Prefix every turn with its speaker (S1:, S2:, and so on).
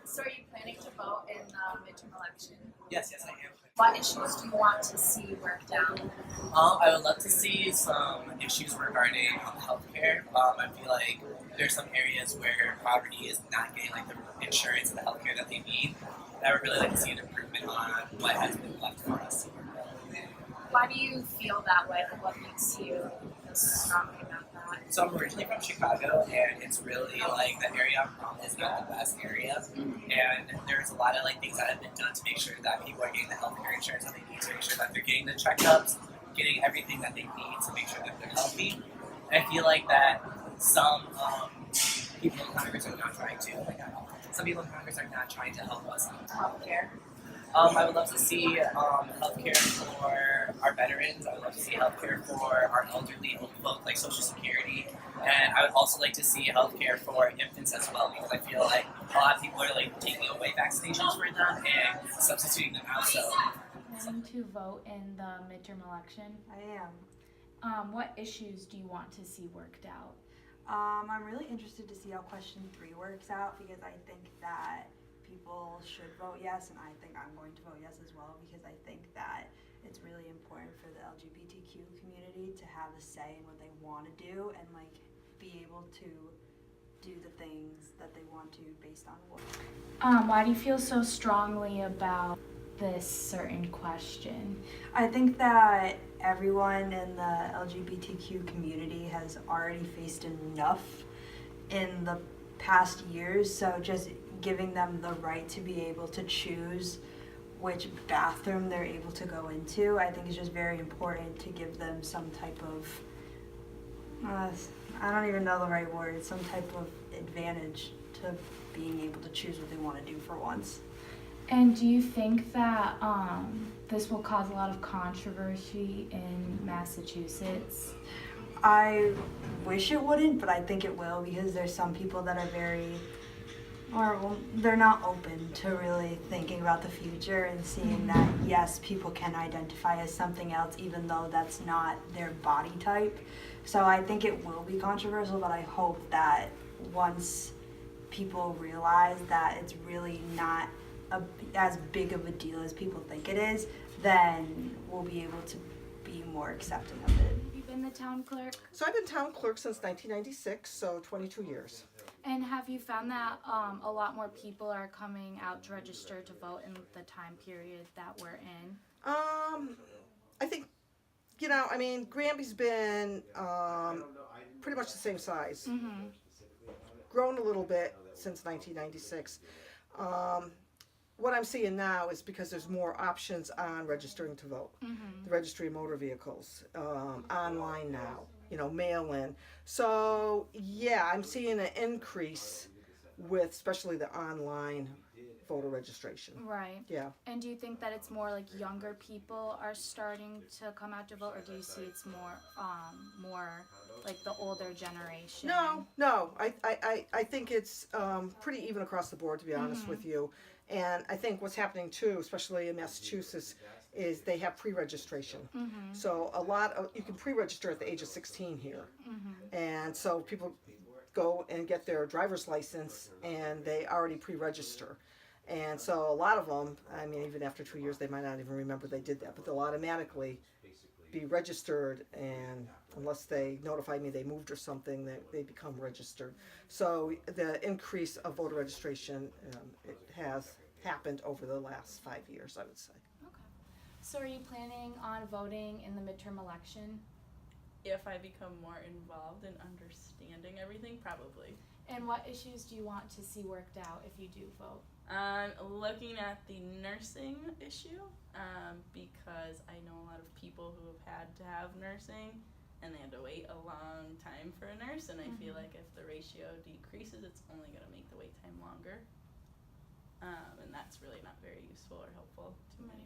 S1: So are you planning to vote in the midterm election?
S2: Yes, yes, I am.
S1: What issues do you want to see worked out?
S2: I would love to see some issues regarding healthcare. I feel like there's some areas where poverty is not getting like the insurance and the healthcare that they need. And I would really like to see an improvement on what has been left for us.
S1: Why do you feel that way? Like, what makes you feel so strongly about that?
S2: So I'm originally from Chicago, and it's really like the area I'm from is not the best area, and there's a lot of like things that have been done to make sure that people are getting the healthcare insurance that they need, to make sure that they're getting the checkups, getting everything that they need to make sure that they're healthy. I feel like that some people in Congress are not trying to, some people in Congress are not trying to help us.
S1: Healthcare.
S2: I would love to see healthcare for our veterans. I would love to see healthcare for our elderly old folk, like Social Security, and I would also like to see healthcare for infants as well, because I feel like a lot of people are like taking away vaccinations for them and substituting them out. So,
S3: Planning to vote in the midterm election?
S4: I am.
S3: What issues do you want to see worked out?
S4: I'm really interested to see how question 3 works out, because I think that people should vote yes, and I think I'm going to vote yes as well, because I think that it's really important for the LGBTQ community to have a say in what they want to do and like be able to do the things that they want to based on what.
S3: Why do you feel so strongly about this certain question?
S4: I think that everyone in the LGBTQ community has already faced enough in the past years, so just giving them the right to be able to choose which bathroom they're able to go into, I think is just very important to give them some type of, I don't even know the right word, some type of advantage to being able to choose what they want to do for once.
S3: And do you think that this will cause a lot of controversy in Massachusetts?
S4: I wish it wouldn't, but I think it will, because there's some people that are they're not open to really thinking about the future and seeing that, yes, people can identify as something else even though that's not their body type. So I think it will be controversial, but I hope that once people realize that it's really not as big of a deal as people think it is, then we'll be able to be more accepting of it.
S3: Have you been the town clerk?
S5: So I've been town clerk since 1996, so 22 years.
S3: And have you found that a lot more people are coming out to register to vote in the time period that we're in?
S5: I think, Granby's been pretty much the same size.
S3: Mm-hmm.
S5: Grown a little bit since 1996. What I'm seeing now is because there's more options on registering to vote.
S3: Mm-hmm.
S5: The registry of motor vehicles, online now, mail-in. So, yeah, I'm seeing an increase with especially the online voter registration.
S3: Right.
S5: Yeah.
S3: And do you think that it's more like younger people are starting to come out to vote, or do you see it's more like the older generation?
S5: No. I think it's pretty even across the board, to be honest with you. And I think what's happening too, especially in Massachusetts, is they have pre-registration.
S3: Mm-hmm.
S5: So you can pre-register at the age of 16 here.
S3: Mm-hmm.
S5: And so people go and get their driver's license and they already pre-register. And so a lot of them, even after 2 years, they might not even remember they did that, but they'll automatically be registered, and unless they notify me they moved or something, they become registered. So the increase of voter registration, it has happened over the last 5 years, I would say.
S3: Okay. So are you planning on voting in the midterm election?
S6: If I become more involved in understanding everything, probably.
S3: And what issues do you want to see worked out if you do vote?
S6: Looking at the nursing issue, because I know a lot of people who have had to have nursing and they had to wait a long time for a nurse, and I feel like if the ratio decreases, it's only going to make the wait time longer. And that's really not very useful or helpful to many